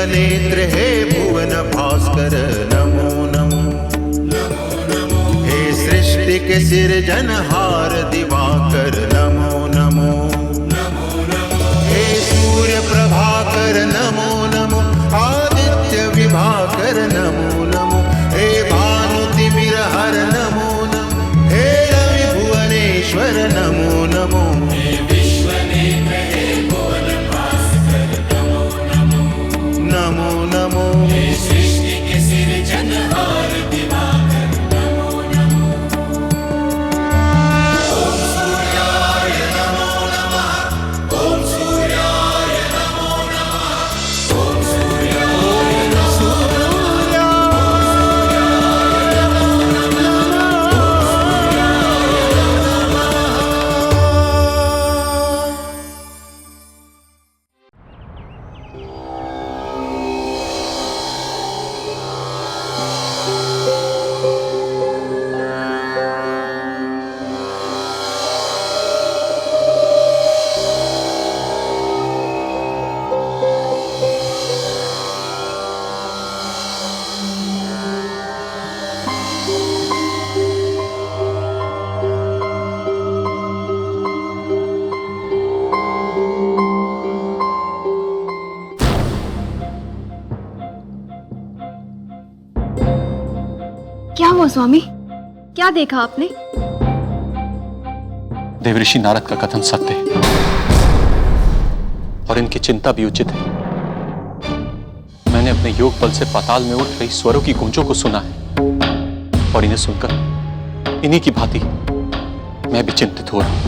नेत्र हे भुवन भास्कर नमो नमो। हे सृष्टि के सिरजनहार दिवाकर नमो नमो। हे सूर्य प्रभाकर नमो नमो। आदित्य विभाकर नमो नमो। हे भानु तिमिरहर नमो नमो। हे रवि भुवनेश्वर नमो नमो। नमो नमो। सृष्टि के सिरजनहार दिवाकर नमो नमो। ओम सूर्याय नमो नमः। ओम सूर्याय नमो नमः। ओम सूर्याय नमो क्या हुआ स्वामी? क्या देखा आपने? देवऋषि नारद का कथन सत्य है और इनकी चिंता भी उचित है। मैंने अपने योग बल से पाताल में उठ रही स्वरों की गूंजों को सुना है और इन्हें सुनकर इन्हीं की भांति मैं भी चिंतित हो रहा हूं।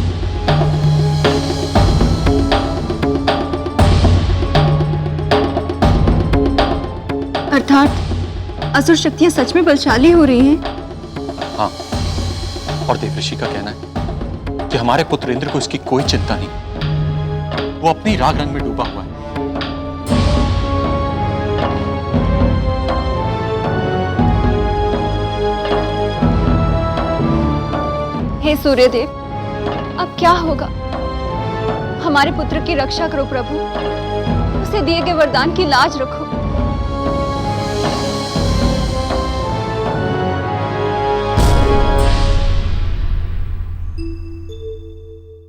अर्थात असुर शक्तियां सच में बलशाली हो रही हैं। हाँ, और देवऋषि का कहना है कि हमारे पुत्र इंद्र को इसकी कोई चिंता नहीं, वो अपनी राग रंग में डूबा हुआ है। हे सूर्यदेव, अब क्या होगा? हमारे पुत्र की रक्षा करो प्रभु, उसे दिए गए वरदान की लाज रखो।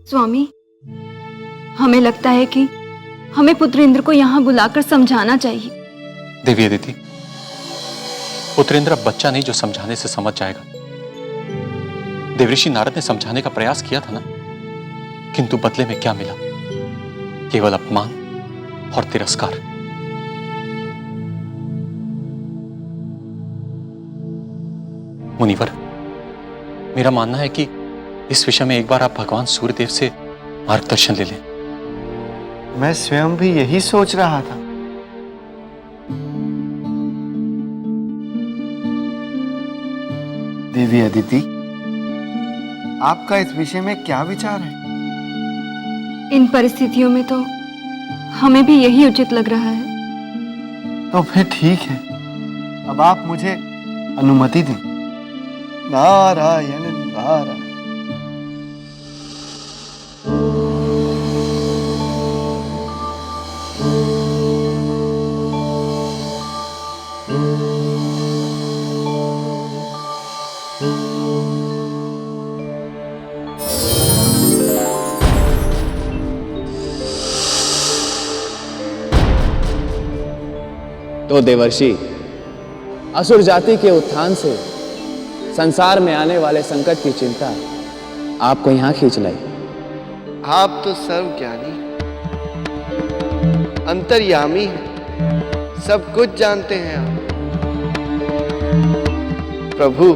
स्वामी, हमें लगता है कि हमें पुत्र इंद्र को यहाँ बुलाकर समझाना चाहिए। देवी अदिति, पुत्र इंद्र अब बच्चा नहीं जो समझाने से समझ जाएगा। देवऋषि नारद ने समझाने का प्रयास किया था ना, किंतु बदले में क्या मिला? केवल अपमान और तिरस्कार। मुनिवर, मेरा मानना है कि इस विषय में एक बार आप भगवान सूर्यदेव से मार्गदर्शन ले लें। मैं स्वयं भी यही सोच रहा था। देवी अदिति, आपका इस विषय में क्या विचार है? इन परिस्थितियों में तो हमें भी यही उचित लग रहा है। तो फिर ठीक है, अब आप मुझे अनुमति दें। नारायण नारायण। तो देवर्षि, असुर जाति के उत्थान से संसार में आने वाले संकट की चिंता आपको यहां खींच लाई। आप तो सर्वज्ञानी, अंतर्यामी हैं, सब कुछ जानते हैं आप। प्रभु,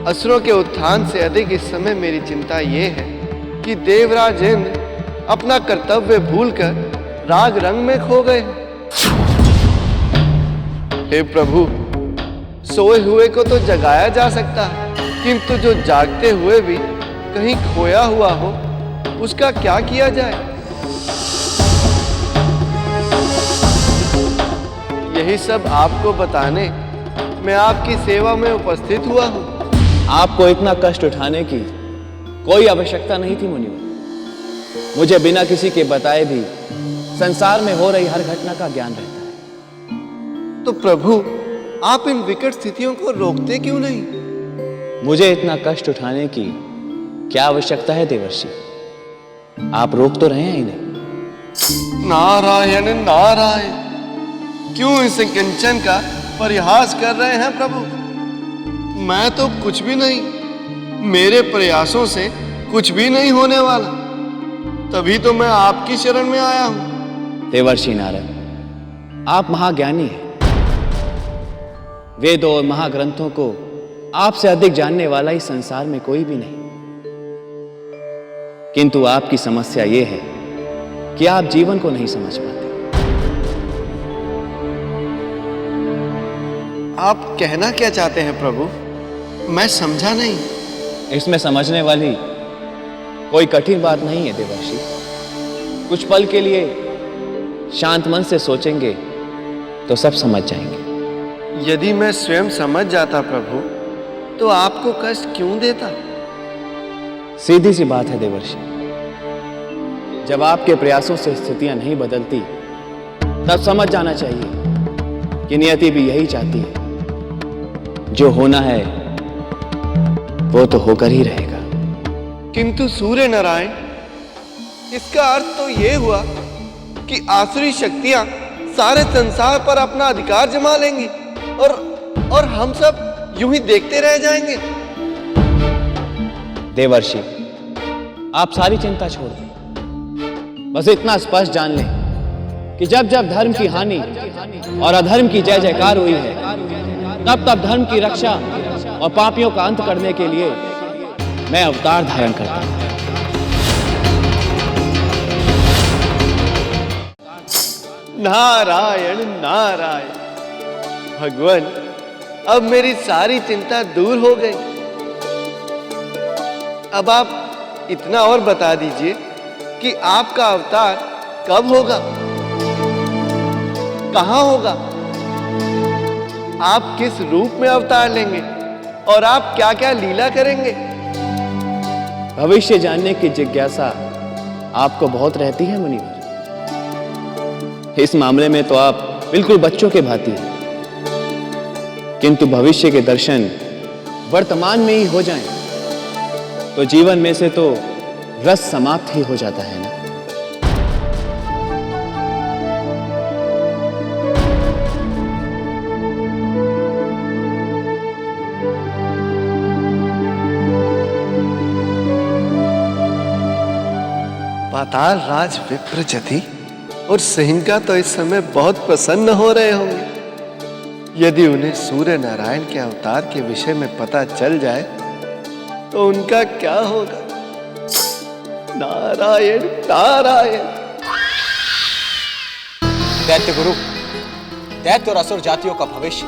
असुरों के उत्थान से अधिक इस समय मेरी चिंता ये है कि देवराज इंद्र अपना कर्तव्य भूलकर राग रंग में खो गए। हे प्रभु, सोए हुए को तो जगाया जा सकता है, किंतु जो जागते हुए भी कहीं खोया हुआ हो, उसका क्या किया जाए? यही सब आपको बताने मैं आपकी सेवा में उपस्थित हुआ हूं। आपको इतना कष्ट उठाने की कोई आवश्यकता नहीं थी मुनिवर। मुझे बिना किसी के बताए भी संसार में हो रही हर घटना का ज्ञान रहता है। तो प्रभु आप इन विकट स्थितियों को रोकते क्यों नहीं? मुझे इतना कष्ट उठाने की क्या आवश्यकता है देवर्षि? आप रोक तो रहे हैं इन्हें। नारायण नारायण, क्यों इस कंचन का परिहास कर रहे हैं प्रभु? मैं तो कुछ भी नहीं, मेरे प्रयासों से कुछ भी नहीं होने वाला, तभी तो मैं आपकी शरण में आया हूं। देवर्षि नारद, आप महाज्ञानी हैं। वेदों और महाग्रंथों को आपसे अधिक जानने वाला इस संसार में कोई भी नहीं। किंतु आपकी समस्या यह है कि आप जीवन को नहीं समझ पाते। आप कहना क्या चाहते हैं प्रभु? मैं समझा नहीं। इसमें समझने वाली कोई कठिन बात नहीं है देवर्षि। कुछ पल के लिए शांत मन से सोचेंगे तो सब समझ जाएंगे। यदि मैं स्वयं समझ जाता प्रभु, तो आपको कष्ट क्यों देता? सीधी सी बात है देवर्षि, जब आपके प्रयासों से स्थितियां नहीं बदलती तब समझ जाना चाहिए कि नियति भी यही चाहती है। जो होना है वो तो होकर ही रहेगा। किंतु सूर्य नारायण, इसका अर्थ तो ये हुआ कि आसुरी शक्तियां सारे संसार पर अपना अधिकार जमा लेंगी और हम सब यूं ही देखते रह जाएंगे। देवर्षि, आप सारी चिंता छोड़ दें। बस इतना स्पष्ट जान लें कि जब जब धर्म की हानि और अधर्म की जय जयकार हुई है, तब तब धर्म की रक्षा और पापियों का अंत करने के लिए मैं अवतार धारण करता हूं। नारायण नारायण, भगवान, अब मेरी सारी चिंता दूर हो गई। अब आप इतना और बता दीजिए कि आपका अवतार कब होगा, कहां होगा, आप किस रूप में अवतार लेंगे और आप क्या क्या लीला करेंगे? भविष्य जानने की जिज्ञासा आपको बहुत रहती है मुनिवर। इस मामले में तो आप बिल्कुल बच्चों के भांति हैं। किंतु भविष्य के दर्शन वर्तमान में ही हो जाएं, तो जीवन में से तो रस समाप्त ही हो जाता है ना। पाताल राज विप्रजति और सिंहिका तो इस समय बहुत प्रसन्न हो रहे होंगे। यदि उन्हें सूर्य नारायण के अवतार के विषय में पता चल जाए तो उनका क्या होगा? नारायण नारायण। दैत्य गुरु, दैत्य और असुर जातियों का भविष्य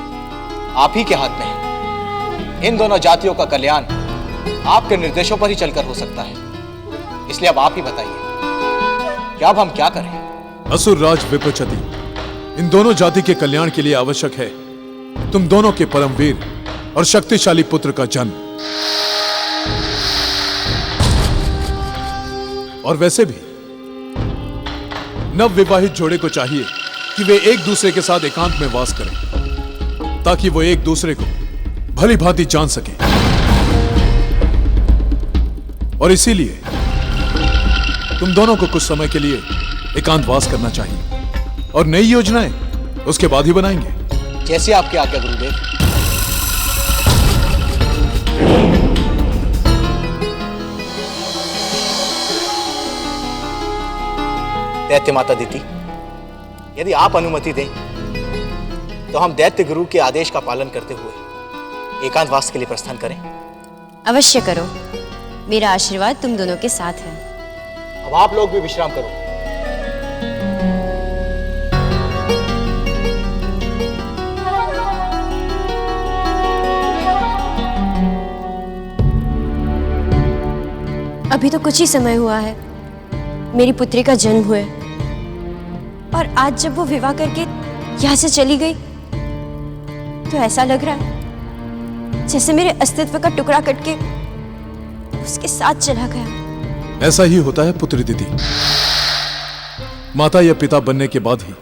आप ही के हाथ में है। इन दोनों जातियों का कल्याण आपके निर्देशों पर ही चलकर हो सकता है। इसलिए अब आप ही बताइए कि अब हम क्या करें? असुर राज विप्रचति, इन दोनों जाति के कल्याण के लिए आवश्यक है तुम दोनों के परमवीर और शक्तिशाली पुत्र का जन्म। और वैसे भी नव विवाहित जोड़े को चाहिए कि वे एक दूसरे के साथ एकांत में वास करें, ताकि वो एक दूसरे को भली भांति जान सके। और इसीलिए तुम दोनों को कुछ समय के लिए एकांतवास करना चाहिए और नई योजनाएं उसके बाद ही बनाएंगे। जैसे आपकी आज्ञा गुरुदेव। दैत्य माता दीति, यदि आप अनुमति दें तो हम दैत्य गुरु के आदेश का पालन करते हुए एकांतवास के लिए प्रस्थान करें। अवश्य करो, मेरा आशीर्वाद तुम दोनों के साथ है। अब आप लोग भी विश्राम करो। अभी तो कुछ ही समय हुआ है मेरी पुत्री का जन्म हुए, और आज जब वो विवाह करके यहाँ से चली गई तो ऐसा लग रहा है जैसे मेरे अस्तित्व का टुकड़ा कटके उसके साथ चला गया। ऐसा ही होता है पुत्री दीदी। माता या पिता बनने के बाद ही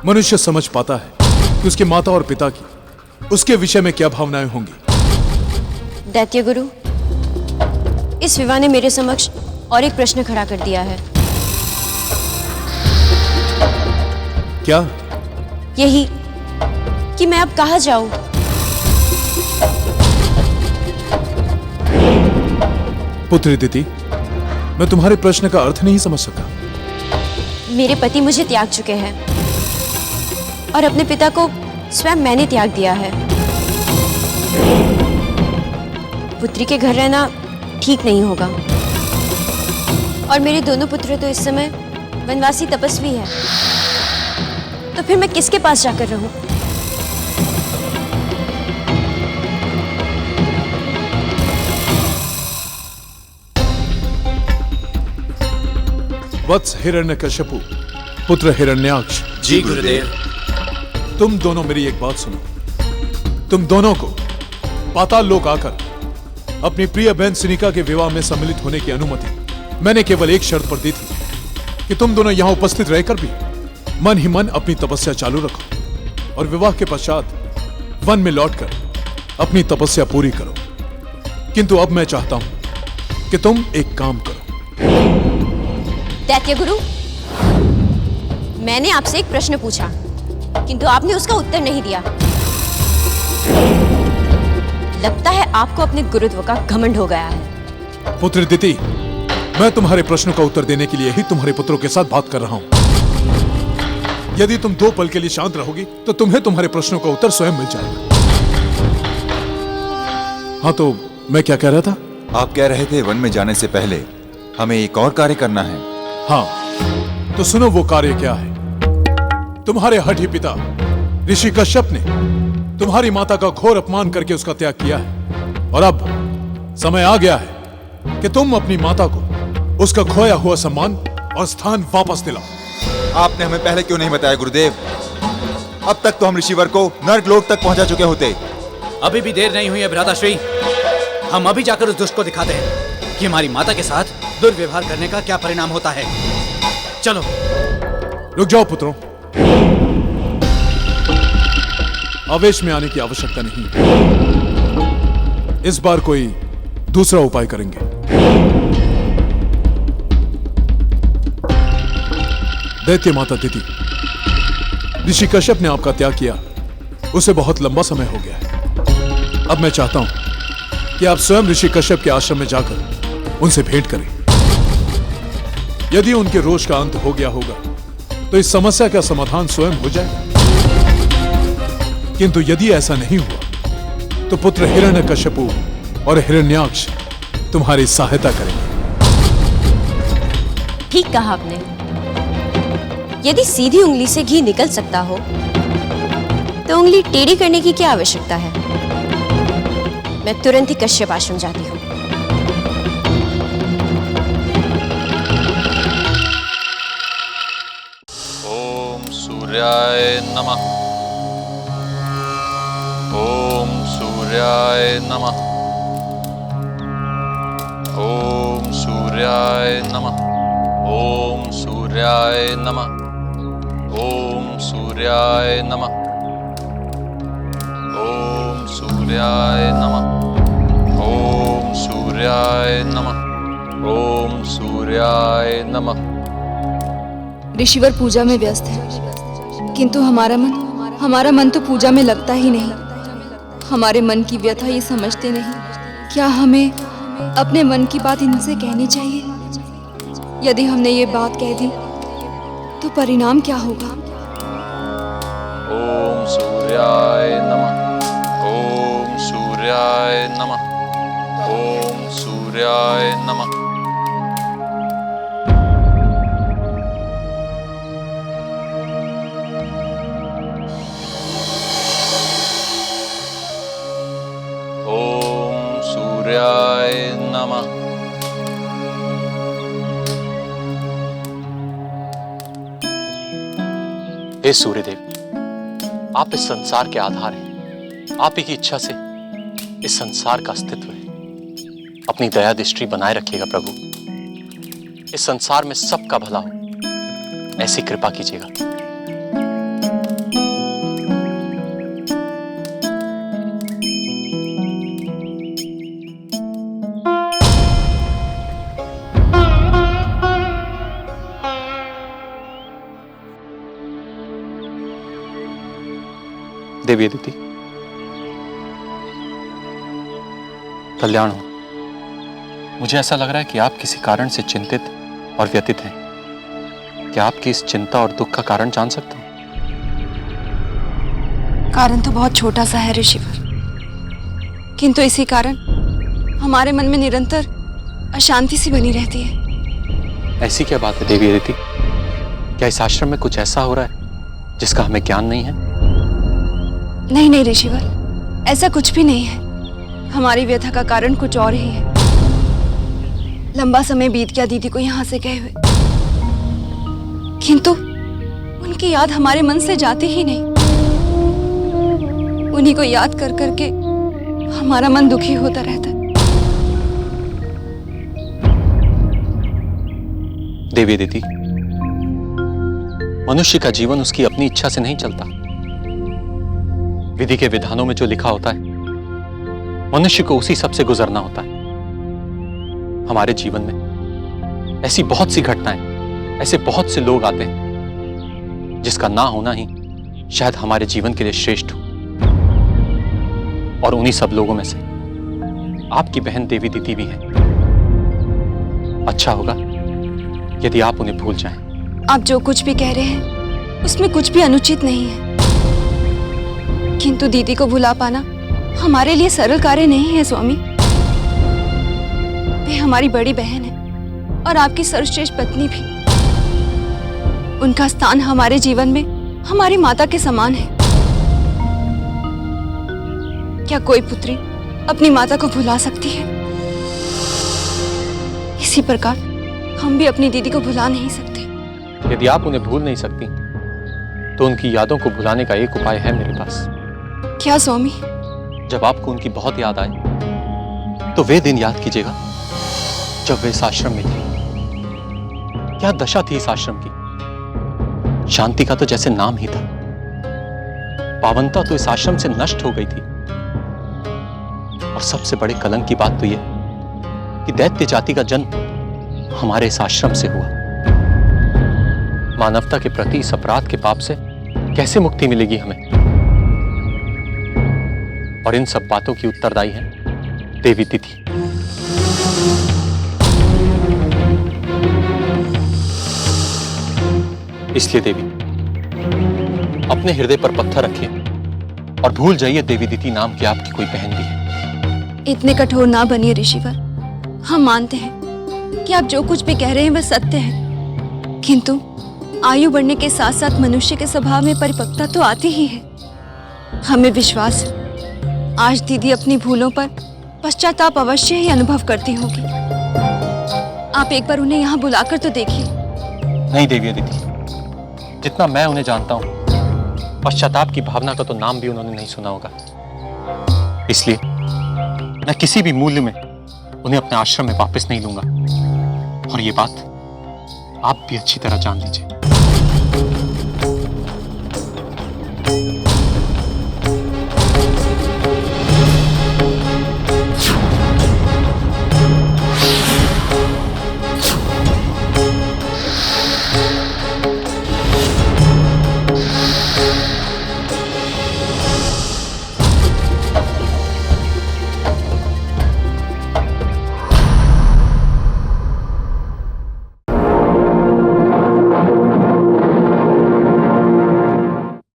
मनुष्य समझ पाता है कि उसके माता और पिता की उसके विषय में क्या भावनाएं होंगी। दैत्य गुरु, इस विवाह ने मेरे समक्ष और एक प्रश्न खड़ा कर दिया है। क्या? यही कि मैं अब कहाँ जाऊं। पुत्री दिति, मैं तुम्हारे प्रश्न का अर्थ नहीं समझ सका। मेरे पति मुझे त्याग चुके हैं और अपने पिता को स्वयं मैंने त्याग दिया है। पुत्री के घर रहना ठीक नहीं होगा और मेरे दोनों पुत्र तो इस समय वनवासी तपस्वी हैं। तो फिर मैं किसके पास जाकर रहूं? वत्स हिरण्यकश्यपु, पुत्र हिरण्याक्ष। जी गुरुदेव। तुम दोनों मेरी एक बात सुनो। तुम दोनों को पाताल लोक आकर अपनी प्रिय बहन सिनिका के विवाह में सम्मिलित होने की अनुमति मैंने केवल एक शर्त पर दी थी कि तुम दोनों यहां उपस्थित रहकर भी मन ही मन अपनी तपस्या चालू रखो और विवाह के पश्चात वन में लौटकर अपनी तपस्या पूरी करो। किंतु अब मैं चाहता हूं कि तुम एक काम करो। दैत्य गुरु, मैंने आपसे एक प्रश्न पूछा किंतु आपने उसका उत्तर नहीं दिया। लगता है आपको अपने गुरुत्व का घमंड हो गया है। पुत्र दिति, मैं तुम्हारे प्रश्न का उत्तर देने के लिए ही तुम्हारे पुत्रों के साथ बात कर रहा हूं। यदि तुम 2 पल के लिए शांत रहोगी तो तुम्हें तुम्हारे प्रश्नों का उत्तर स्वयं मिल जाएगा। हाँ, तो मैं क्या कह रहा था? आप कह रहे थे वन में जाने से पहले हमें एक और कार्य करना है। हाँ, तो सुनो वो कार्य क्या है। तुम्हारे हठी पिता ऋषि कश्यप ने तुम्हारी माता का घोर अपमान करके उसका त्याग किया है और अब समय आ गया है कि तुम अपनी माता को उसका खोया हुआ सम्मान और स्थान वापस दिलाओ। आपने हमें पहले क्यों नहीं बताया गुरुदेव? अब तक तो हम ऋषिवर को नर्कलोक तक पहुंचा चुके होते। अभी भी देर नहीं हुई है भ्राताश्री। हम अभी जाकर उस दुष्ट को दिखाते हैं कि हमारी माता के साथ दुर्व्यवहार करने का क्या परिणाम होता है। चलो। रुक जाओ पुत्रों, आवेश में आने की आवश्यकता नहीं। इस बार कोई दूसरा उपाय करेंगे। दैत्य माता दिति, ऋषि कश्यप ने आपका त्याग किया, उसे बहुत लंबा समय हो गया है। अब मैं चाहता हूं कि आप स्वयं ऋषि कश्यप के आश्रम में जाकर उनसे भेंट करें। यदि उनके रोष का अंत हो गया होगा तो इस समस्या का समाधान स्वयं हो जाएगा। किंतु यदि ऐसा नहीं हुआ तो पुत्र हिरण्यकश्यपु और हिरण्याक्ष तुम्हारी सहायता करेंगे। ठीक कहा आपने। यदि सीधी उंगली से घी निकल सकता हो तो उंगली टेढ़ी करने की क्या आवश्यकता है। मैं तुरंत ही कश्यप आश्रम जाती हूँ। ओम सूर्याय नमः। ओम सूर्याय नमः। ओम सूर्याय नमः। ओम सूर्याय नमः। ओम सूर्याय नमः। ओम सूर्याय नमः। ओम सूर्याय नमः। ओम सूर्याय नमः। ऋषिवर पूजा में व्यस्त है, किंतु हमारा मन तो पूजा में लगता ही नहीं। हमारे मन की व्यथा ये समझते नहीं। क्या हमें अपने मन की बात इनसे कहनी चाहिए? यदि हमने ये बात कह दी तो परिणाम क्या होगा? ओम सूर्याय नमः। ओम सूर्याय नमः। ओम सूर्याय नमः। ओम सूर्याय नमः। हे सूर्यदेव, आप इस संसार के आधार हैं। आप ही की इच्छा से इस संसार का अस्तित्व है। अपनी दया दृष्टि बनाए रखिएगा प्रभु। इस संसार में सबका भला हो, ऐसी कृपा कीजिएगा। देवी अदिति, कल्याण हो। मुझे ऐसा लग रहा है कि आप किसी कारण से चिंतित और व्यथित हैं। क्या आपकी इस चिंता और दुख का कारण जान सकता हूं? कारण तो बहुत छोटा सा है ऋषिवर, किंतु इसी कारण हमारे मन में निरंतर अशांति सी बनी रहती है। ऐसी क्या बात है देवी अदिति? क्या इस आश्रम में कुछ ऐसा हो रहा है जिसका हमें ज्ञान नहीं है? नहीं नहीं ऋषिवर, ऐसा कुछ भी नहीं है। हमारी व्यथा का कारण कुछ और ही है। लंबा समय बीत गया दीदी को यहाँ से गए हुए, किंतु उनकी याद हमारे मन से जाती ही नहीं। उन्हीं को याद कर करके हमारा मन दुखी होता रहता है। देवी अदिति, मनुष्य का जीवन उसकी अपनी इच्छा से नहीं चलता। विधि के विधानों में जो लिखा होता है, मनुष्य को उसी सब से गुजरना होता है। हमारे जीवन में ऐसी बहुत सी घटनाएं, ऐसे बहुत से लोग आते हैं जिसका ना होना ही शायद हमारे जीवन के लिए श्रेष्ठ हो। और उन्हीं सब लोगों में से आपकी बहन देवी अदिति भी है। अच्छा होगा यदि आप उन्हें भूल जाएं। आप जो कुछ भी कह रहे हैं उसमें कुछ भी अनुचित नहीं है, किंतु दीदी को भुला पाना हमारे लिए सरल कार्य नहीं है स्वामी। वे हमारी बड़ी बहन है और आपकी सर्वश्रेष्ठ पत्नी भी। उनका स्थान हमारे जीवन में हमारी माता के समान है। क्या कोई पुत्री अपनी माता को भुला सकती है? इसी प्रकार हम भी अपनी दीदी को भुला नहीं सकते। यदि आप उन्हें भूल नहीं सकती तो उनकी यादों को भुलाने का एक उपाय है मेरे पास। क्या स्वामी? जब आपको उनकी बहुत याद आए तो वे दिन याद कीजिएगा जब वे इस आश्रम में थे। क्या दशा थी इस आश्रम की? शांति का तो जैसे नाम ही था। पावनता तो इस आश्रम से नष्ट हो गई थी। और सबसे बड़े कलंक की बात तो यह कि दैत्य जाति का जन्म हमारे इस आश्रम से हुआ। मानवता के प्रति इस अपराध के पाप से कैसे मुक्ति मिलेगी हमें? और इन सब बातों की उत्तरदायी है देवी अदिति। इसलिए देवी, अपने हृदय पर पत्थर रखिए और भूल जाइए देवी अदिति नाम की आपकी कोई बहन भी है। इतने कठोर ना बनिए ऋषिवर। हम मानते हैं कि आप जो कुछ भी कह रहे हैं वह सत्य है, किंतु आयु बढ़ने के साथ साथ मनुष्य के स्वभाव में परिपक्वता तो आती ही है। हमें विश्वास है आज दीदी अपनी भूलों पर पश्चाताप अवश्य ही अनुभव करती होगी। आप एक बार उन्हें यहाँ बुलाकर तो देखिए। नहीं देवी अदिति, जितना मैं उन्हें जानता हूं, पश्चाताप की भावना का तो नाम भी उन्होंने नहीं सुना होगा। इसलिए मैं किसी भी मूल्य में उन्हें अपने आश्रम में वापस नहीं लूंगा। और ये बात आप भी अच्छी तरह जान लीजिए।